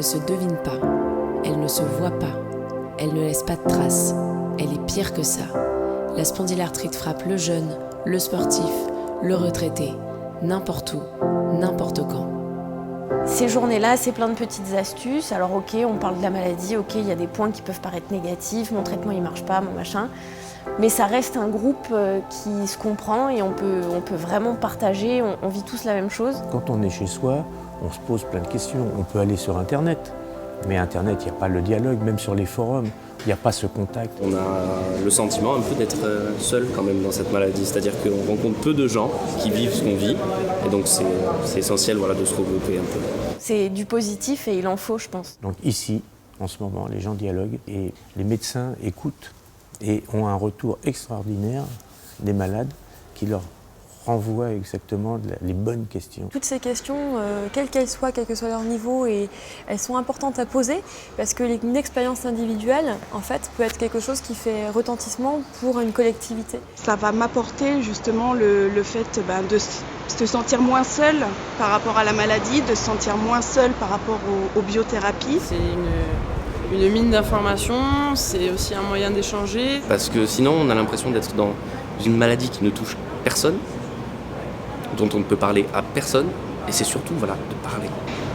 ne se devine pas, elle ne se voit pas, elle ne laisse pas de traces, elle est pire que ça. La spondylarthrite frappe le jeune, le sportif, le retraité, n'importe où, n'importe quand. Ces journées-là, c'est plein de petites astuces. Alors ok, on parle de la maladie, ok, il y a des points qui peuvent paraître négatifs, mon traitement il marche pas, mon machin. Mais ça reste un groupe qui se comprend et on peut vraiment partager, on vit tous la même chose. Quand on est chez soi, on se pose plein de questions. On peut aller sur Internet, mais Internet, il n'y a pas le dialogue, même sur les forums. Il n'y a pas ce contact. On a le sentiment un peu d'être seul quand même dans cette maladie, c'est-à-dire qu'on rencontre peu de gens qui vivent ce qu'on vit, et donc c'est essentiel de se regrouper un peu. C'est du positif et il en faut, je pense. Donc ici, en ce moment, les gens dialoguent et les médecins écoutent et ont un retour extraordinaire des malades qui leur renvoient exactement les bonnes questions. Toutes ces questions, quelles qu'elles soient, quel que soit leur niveau, et elles sont importantes à poser parce qu'une expérience individuelle, en fait, peut être quelque chose qui fait retentissement pour une collectivité. Ça va m'apporter justement le fait de se sentir moins seul par rapport à la maladie, de se sentir moins seul par rapport aux biothérapies. C'est une mine d'informations, c'est aussi un moyen d'échanger. Parce que sinon, on a l'impression d'être dans une maladie qui ne touche personne, dont on ne peut parler à personne, et c'est surtout de parler.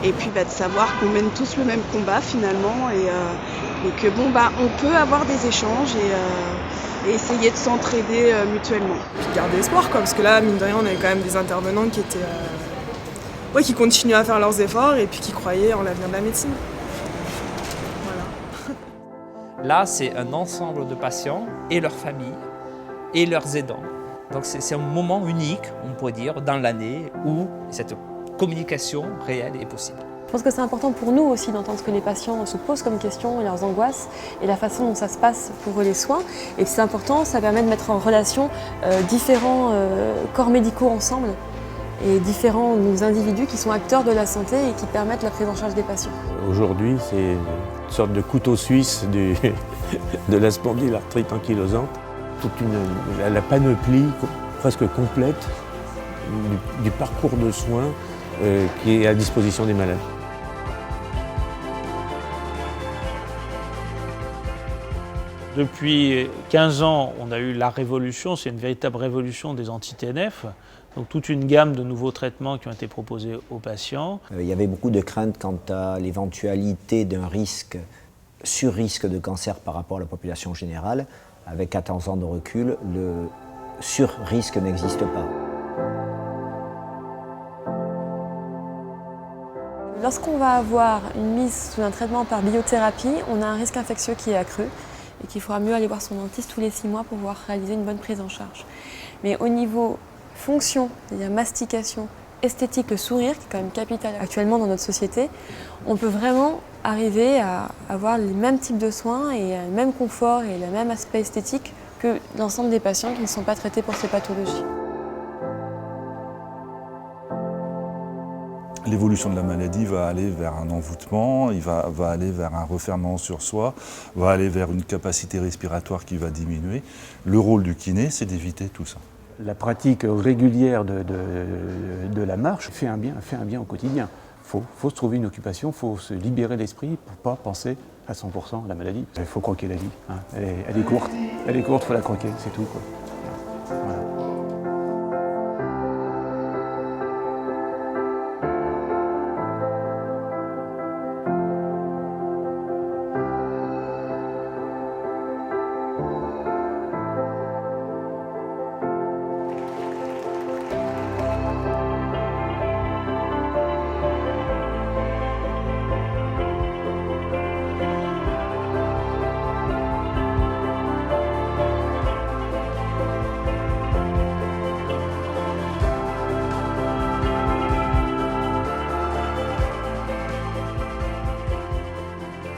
Et puis de savoir qu'on mène tous le même combat finalement, et que on peut avoir des échanges et essayer de s'entraider mutuellement. Puis garder espoir, parce que là, mine de rien, on avait quand même des intervenants qui étaient, qui continuaient à faire leurs efforts et puis qui croyaient en l'avenir de la médecine. Voilà. Là, c'est un ensemble de patients et leurs familles et leurs aidants. Donc c'est un moment unique, on pourrait dire, dans l'année où cette communication réelle est possible. Je pense que c'est important pour nous aussi d'entendre ce que les patients se posent comme questions et leurs angoisses et la façon dont ça se passe pour eux les soins. Et c'est important, ça permet de mettre en relation différents corps médicaux ensemble et différents individus qui sont acteurs de la santé et qui permettent la prise en charge des patients. Aujourd'hui, c'est une sorte de couteau suisse de la spondylarthrite ankylosante. Toute la panoplie presque complète du parcours de soins qui est à disposition des malades. Depuis 15 ans, on a eu la révolution, c'est une véritable révolution des anti-TNF. Donc toute une gamme de nouveaux traitements qui ont été proposés aux patients. Il y avait beaucoup de craintes quant à l'éventualité d'un sur-risque de cancer par rapport à la population générale. Avec 14 ans de recul, le sur-risque n'existe pas. Lorsqu'on va avoir une mise sous un traitement par biothérapie, on a un risque infectieux qui est accru et qu'il faudra mieux aller voir son dentiste tous les 6 mois pour pouvoir réaliser une bonne prise en charge. Mais au niveau fonction, c'est-à-dire mastication, esthétique, le sourire, qui est quand même capital actuellement dans notre société, on peut vraiment arriver à avoir les mêmes types de soins et le même confort et le même aspect esthétique que l'ensemble des patients qui ne sont pas traités pour ces pathologies. L'évolution de la maladie va aller vers un envoûtement, il va aller vers un refermement sur soi, va aller vers une capacité respiratoire qui va diminuer. Le rôle du kiné, c'est d'éviter tout ça. La pratique régulière de la marche fait un bien au quotidien. Faut se trouver une occupation, il faut se libérer l'esprit pour ne pas penser à 100% à la maladie. Il faut croquer la vie. Hein. Elle est courte, il faut la croquer, c'est tout, quoi. Voilà.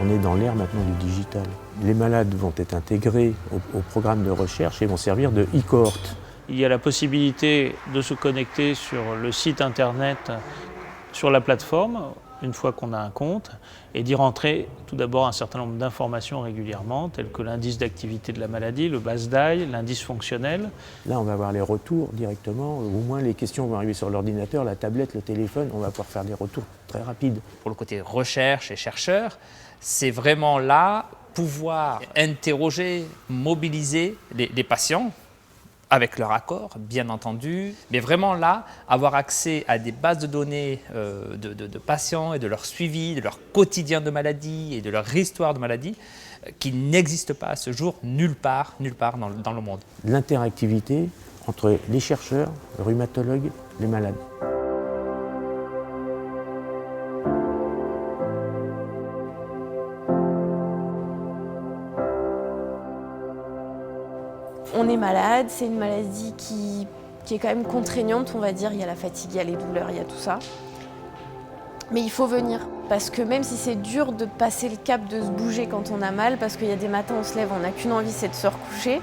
On est dans l'ère maintenant du digital. Les malades vont être intégrés au programme de recherche et vont servir de e-cohorte. Il y a la possibilité de se connecter sur le site internet, sur la plateforme, une fois qu'on a un compte, et d'y rentrer tout d'abord un certain nombre d'informations régulièrement, telles que l'indice d'activité de la maladie, le BASDAI, l'indice fonctionnel. Là, on va avoir les retours directement, au moins les questions vont arriver sur l'ordinateur, la tablette, le téléphone, on va pouvoir faire des retours très rapides. Pour le côté recherche et chercheur, c'est vraiment là pouvoir interroger, mobiliser les patients, avec leur accord, bien entendu, mais vraiment là, avoir accès à des bases de données de patients et de leur suivi, de leur quotidien de maladie et de leur histoire de maladie, qui n'existent pas à ce jour nulle part dans le monde. L'interactivité entre les chercheurs, les rhumatologues, les malades. On est malade, c'est une maladie qui est quand même contraignante, on va dire. Il y a la fatigue, il y a les douleurs, il y a tout ça. Mais il faut venir, parce que même si c'est dur de passer le cap de se bouger quand on a mal, parce qu'il y a des matins on se lève, on n'a qu'une envie, c'est de se recoucher.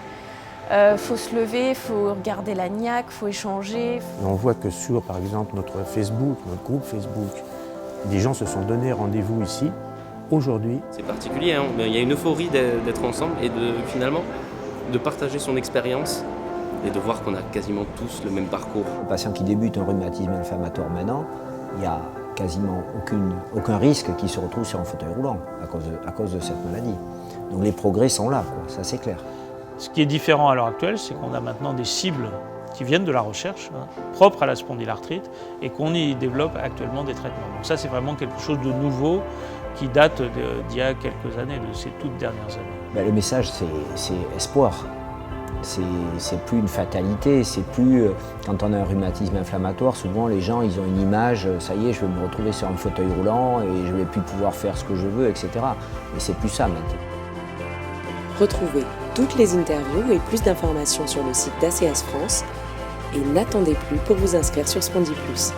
Faut se lever, faut regarder la niaque, faut échanger. On voit que sur, par exemple, notre Facebook, notre groupe Facebook, des gens se sont donné rendez-vous ici, aujourd'hui. C'est particulier, hein. Il y a une euphorie d'être ensemble et finalement de partager son expérience et de voir qu'on a quasiment tous le même parcours. Le patient qui débute un rhumatisme inflammatoire maintenant, il n'y a quasiment aucun risque qu'il se retrouve sur un fauteuil roulant à cause de cette maladie. Donc les progrès sont là, quoi, ça c'est clair. Ce qui est différent à l'heure actuelle, c'est qu'on a maintenant des cibles qui viennent de la recherche, propres à la spondylarthrite, et qu'on y développe actuellement des traitements. Donc ça, c'est vraiment quelque chose de nouveau qui date d'il y a quelques années, de ces toutes dernières années. Le message, c'est espoir. C'est plus une fatalité, c'est plus... Quand on a un rhumatisme inflammatoire, souvent les gens, ils ont une image, ça y est, je vais me retrouver sur un fauteuil roulant et je ne vais plus pouvoir faire ce que je veux, etc. Mais c'est plus ça maintenant. Retrouvez toutes les interviews et plus d'informations sur le site d'ACS France et n'attendez plus pour vous inscrire sur SpondyPlus.